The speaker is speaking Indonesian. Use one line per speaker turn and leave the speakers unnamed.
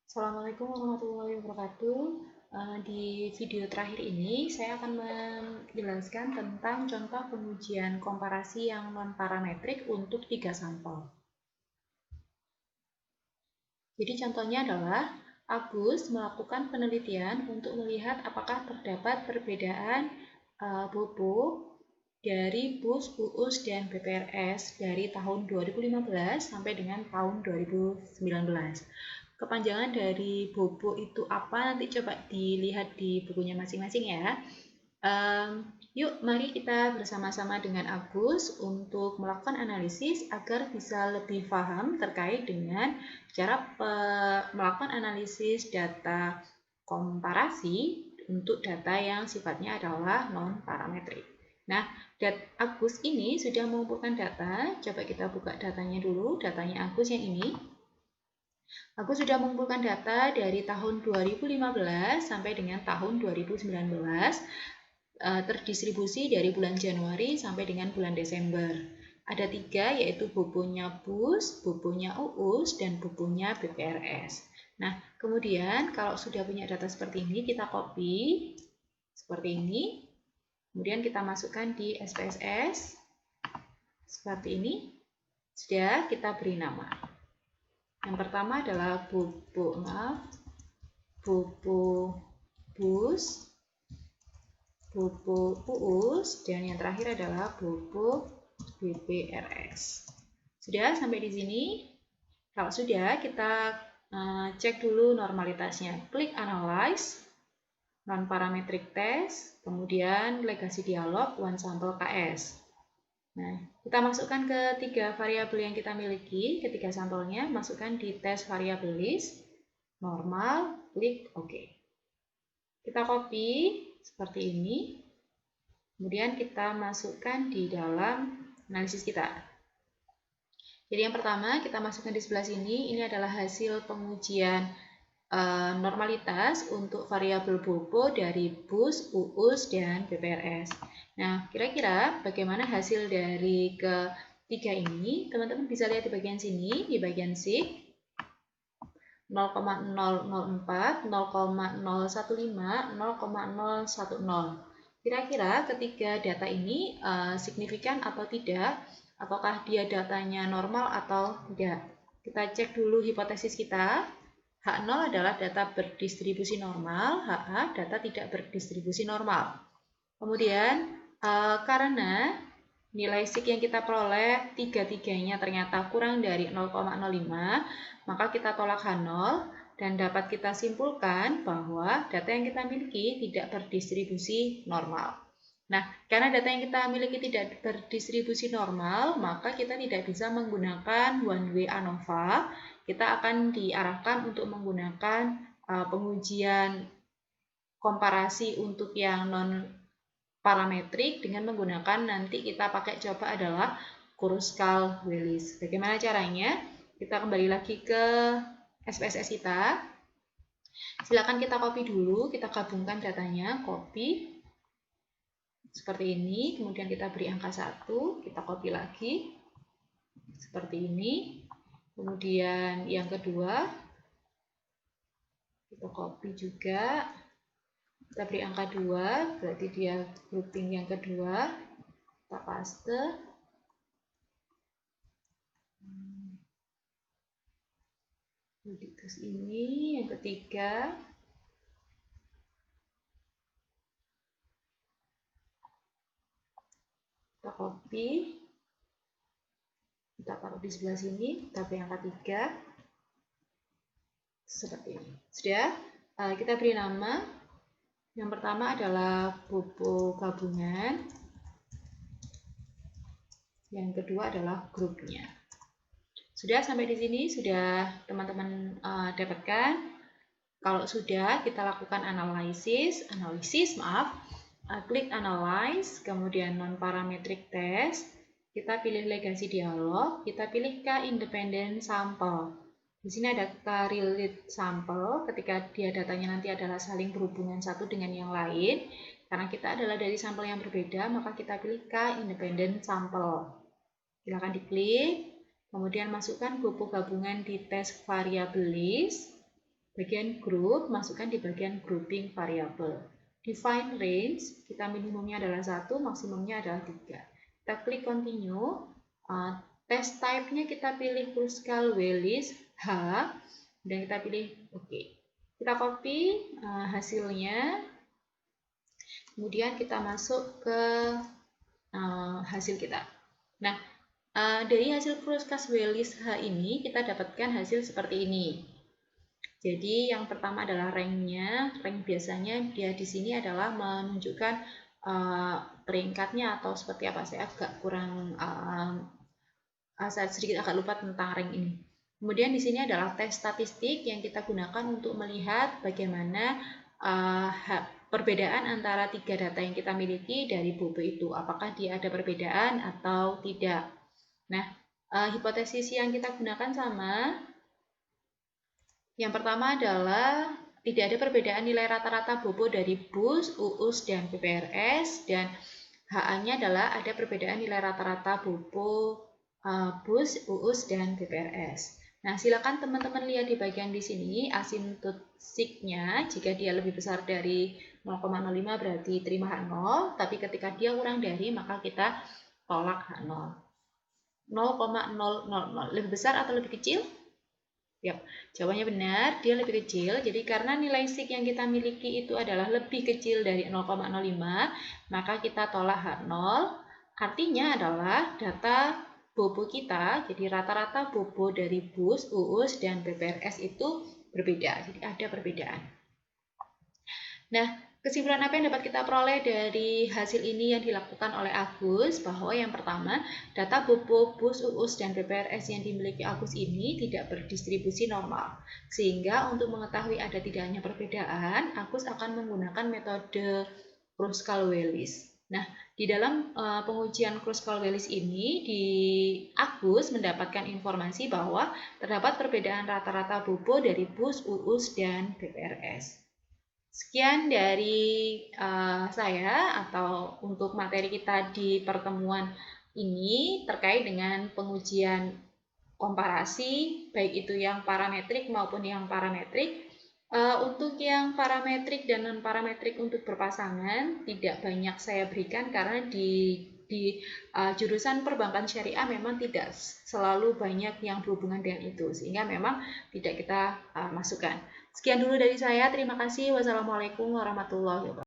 Assalamualaikum warahmatullahi wabarakatuh. Di video terakhir ini saya akan menjelaskan tentang contoh pengujian komparasi yang non-parametrik untuk 3 sampel. Jadi contohnya adalah Agus melakukan penelitian untuk melihat apakah terdapat perbedaan bobo dari BUS, UUS, dan BPRS dari tahun 2015 sampai dengan tahun 2019. Kepanjangan dari bobo itu apa? Nanti coba dilihat di bukunya masing-masing ya. Yuk, mari kita bersama-sama dengan Agus untuk melakukan analisis agar bisa lebih paham terkait dengan cara melakukan analisis data komparasi untuk data yang sifatnya adalah non-parametrik. Nah, Agus ini sudah mengumpulkan data. Coba kita buka datanya dulu, datanya Agus yang ini. Aku sudah mengumpulkan data dari tahun 2015 sampai dengan tahun 2019, terdistribusi dari bulan Januari sampai dengan bulan Desember. Ada 3, yaitu bobonya BUS, bobonya UUS, dan bobonya BPRS. Nah, kemudian kalau sudah punya data seperti ini, kita copy seperti ini. Kemudian kita masukkan di SPSS seperti ini. Sudah, kita beri nama. Yang pertama adalah bobo BUS, bobo UUS, dan yang terakhir adalah bobo BPRS. Sudah sampai di sini? Kalau sudah, kita cek dulu normalitasnya. Klik Analyze, Non-Parametric Test, kemudian Legasi Dialog, One Sample KS. Nah, kita masukkan ke 3 variabel yang kita miliki, ketiga sampelnya, masukkan di tes variabel list, normal, klik OK. Kita copy seperti ini, kemudian kita masukkan di dalam analisis kita. Jadi yang pertama, kita masukkan di sebelah sini, ini adalah hasil pengujian normalitas untuk variabel bobo dari BUS, UUS, dan BPRS. Nah, kira-kira bagaimana hasil dari ketiga ini? Teman-teman bisa lihat di bagian sini, di bagian sig, 0,004, 0,015, 0,010. Kira-kira ketiga data ini signifikan atau tidak? Ataukah dia datanya normal atau tidak? Kita cek dulu hipotesis kita. H0 adalah data berdistribusi normal, HA data tidak berdistribusi normal. Kemudian karena nilai sig yang kita peroleh tiga-tiganya ternyata kurang dari 0,05, maka kita tolak H0 dan dapat kita simpulkan bahwa data yang kita miliki tidak berdistribusi normal. Nah, karena data yang kita miliki tidak berdistribusi normal, maka kita tidak bisa menggunakan one way ANOVA. Kita akan diarahkan untuk menggunakan pengujian komparasi untuk yang non parametrik dengan menggunakan nanti kita pakai coba adalah Kruskal-Wallis. Bagaimana caranya? Kita kembali lagi ke SPSS kita. Silakan kita copy dulu, kita gabungkan datanya, copy seperti ini, kemudian kita beri angka 1, kita copy lagi seperti ini. Kemudian yang kedua kita copy juga, kita beri angka 2, berarti dia grouping yang kedua, kita paste. Terus ini yang ketiga, kita copy, kita taruh di sebelah sini, kita beri angka 3 seperti ini. Sudah, kita beri nama. Yang pertama adalah bobo gabungan, yang kedua adalah grupnya. Sudah sampai di sini, sudah teman-teman dapatkan. Kalau sudah, kita lakukan analisis, klik Analyze, kemudian non-parametric test, kita pilih legasi dialog, kita pilih K-independent sample. Di sini ada K-relate sample, ketika dia datanya nanti adalah saling berhubungan satu dengan yang lain. Karena kita adalah dari sampel yang berbeda, maka kita pilih K-independent sample. Silakan diklik. Kemudian masukkan bobo gabungan di tes variabel list. bagian group, masukkan di bagian grouping variable. Define range, kita minimumnya adalah 1, maksimumnya adalah 3. Kita klik continue. Test type-nya kita pilih Kruskal-Wallis H, dan kita pilih OK. Kita copy hasilnya, kemudian kita masuk ke hasil kita. Nah, dari hasil Kruskal-Wallis H ini kita dapatkan hasil seperti ini. Jadi yang pertama adalah ranknya. Rank biasanya dia di sini adalah menunjukkan peringkatnya atau seperti apa. Saya agak kurang, saya sedikit agak lupa tentang rank ini. Kemudian di sini adalah tes statistik yang kita gunakan untuk melihat bagaimana perbedaan antara 3 data yang kita miliki dari Bobo itu. Apakah dia ada perbedaan atau tidak. Nah, hipotesis yang kita gunakan sama. Yang pertama adalah tidak ada perbedaan nilai rata-rata Bobo dari BUS, UUS, dan PPRS, dan HA-nya adalah ada perbedaan nilai rata-rata Bobo, BUS, UUS, dan PPRS. Nah, silakan teman-teman lihat di bagian di sini asymptote sig-nya. Jika dia lebih besar dari 0,05 berarti terima H0, tapi ketika dia kurang dari maka kita tolak H0. 0,000 lebih besar atau lebih kecil? Yap, jawabannya benar, dia lebih kecil. Jadi karena nilai sig yang kita miliki itu adalah lebih kecil dari 0,05, maka kita tolak H0. Artinya adalah data Bobo kita, jadi rata-rata Bobo dari BUS, UUS, dan PPRS itu berbeda. Jadi ada perbedaan. Nah, kesimpulan apa yang dapat kita peroleh dari hasil ini yang dilakukan oleh Agus? Bahwa yang pertama, data Bobo, BUS, UUS, dan PPRS yang dimiliki Agus ini tidak berdistribusi normal. Sehingga untuk mengetahui ada tidaknya perbedaan, Agus akan menggunakan metode Kruskal-Wallis. Nah, di dalam pengujian Kruskal-Wallis ini, di Agus mendapatkan informasi bahwa terdapat perbedaan rata-rata Bobo dari BUS, UUS, dan PPRS. Sekian dari saya atau untuk materi kita di pertemuan ini terkait dengan pengujian komparasi, baik itu yang parametrik maupun yang parametrik. Untuk yang parametrik dan non-parametrik untuk berpasangan tidak banyak saya berikan karena di jurusan perbankan syariah memang tidak selalu banyak yang berhubungan dengan itu, sehingga memang tidak kita masukkan. Sekian dulu dari saya, terima kasih. Wassalamualaikum warahmatullahi wabarakatuh.